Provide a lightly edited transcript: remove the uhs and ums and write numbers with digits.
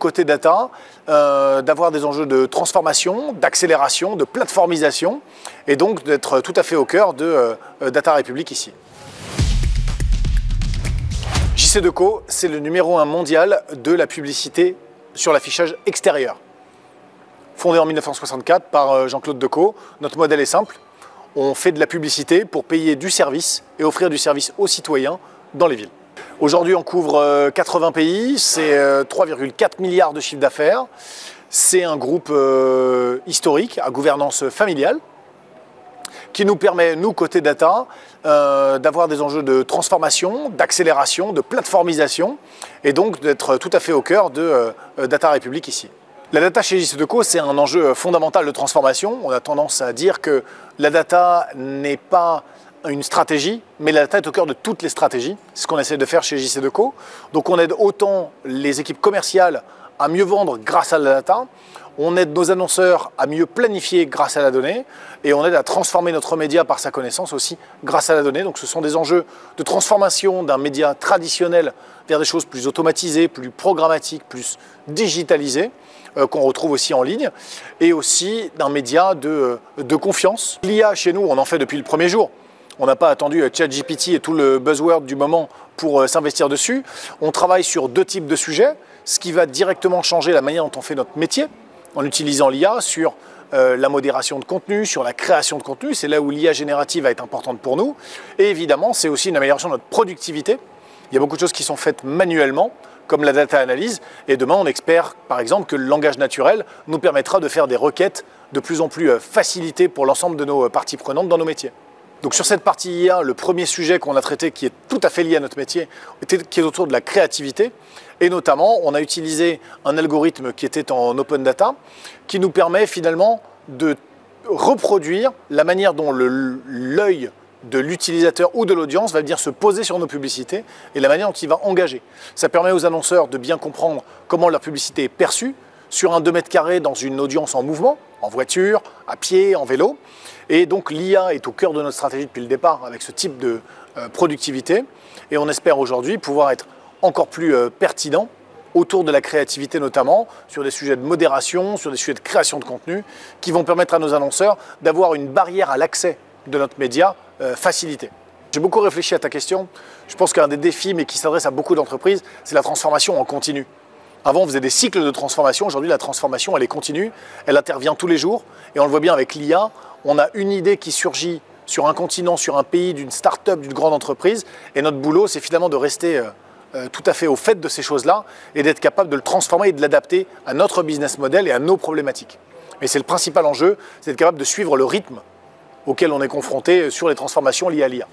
côté data, d'avoir des enjeux de transformation, d'accélération, de plateformisation, et donc d'être tout à fait au cœur de Data République ici. JC Decaux, c'est le numéro 1 mondial de la publicité sur l'affichage extérieur. Fondé en 1964 par Jean-Claude Decaux, notre modèle est simple. On fait de la publicité pour payer du service et offrir du service aux citoyens dans les villes. Aujourd'hui, on couvre 80 pays, c'est 3,4 milliards de chiffre d'affaires. C'est un groupe historique à gouvernance familiale qui nous permet, nous, côté data, d'avoir des enjeux de transformation, d'accélération, de plateformisation et donc d'être tout à fait au cœur de Data République ici. La data chez JC Decaux, c'est un enjeu fondamental de transformation. On a tendance à dire que la data n'est pas une stratégie, mais la data est au cœur de toutes les stratégies. C'est ce qu'on essaie de faire chez JC Decaux. Donc on aide autant les équipes commerciales à mieux vendre grâce à la data, on aide nos annonceurs à mieux planifier grâce à la donnée, et on aide à transformer notre média par sa connaissance aussi grâce à la donnée. Donc ce sont des enjeux de transformation d'un média traditionnel vers des choses plus automatisées, plus programmatiques, plus digitalisées, qu'on retrouve aussi en ligne, et aussi d'un média de confiance. L'IA chez nous, on en fait depuis le premier jour. On n'a pas attendu ChatGPT et tout le buzzword du moment pour s'investir dessus. On travaille sur deux types de sujets, ce qui va directement changer la manière dont on fait notre métier, en utilisant l'IA sur la modération de contenu, sur la création de contenu. C'est là où l'IA générative va être importante pour nous. Et évidemment, c'est aussi une amélioration de notre productivité. Il y a beaucoup de choses qui sont faites manuellement, comme la data analyse. Et demain, on espère, par exemple, que le langage naturel nous permettra de faire des requêtes de plus en plus facilitées pour l'ensemble de nos parties prenantes dans nos métiers. Donc sur cette partie IA, le premier sujet qu'on a traité, qui est tout à fait lié à notre métier, qui est autour de la créativité. Et notamment, on a utilisé un algorithme qui était en open data, qui nous permet finalement de reproduire la manière dont l'œil de l'utilisateur ou de l'audience va venir se poser sur nos publicités et la manière dont il va engager. Ça permet aux annonceurs de bien comprendre comment leur publicité est perçue sur un 2 mètres carrés dans une audience en mouvement, en voiture, à pied, en vélo. Et donc l'IA est au cœur de notre stratégie depuis le départ avec ce type de productivité. Et on espère aujourd'hui pouvoir être encore plus pertinent autour de la créativité notamment, sur des sujets de modération, sur des sujets de création de contenu, qui vont permettre à nos annonceurs d'avoir une barrière à l'accès de notre média facilitée. J'ai beaucoup réfléchi à ta question. Je pense qu'un des défis, mais qui s'adresse à beaucoup d'entreprises, c'est la transformation en continu. Avant, on faisait des cycles de transformation. Aujourd'hui, la transformation, elle est continue. Elle intervient tous les jours. Et on le voit bien avec l'IA. On a une idée qui surgit sur un continent, sur un pays, d'une start-up, d'une grande entreprise. Et notre boulot, c'est finalement de rester tout à fait au fait de ces choses-là et d'être capable de le transformer et de l'adapter à notre business model et à nos problématiques. Mais c'est le principal enjeu, c'est d'être capable de suivre le rythme auquel on est confronté sur les transformations liées à l'IA.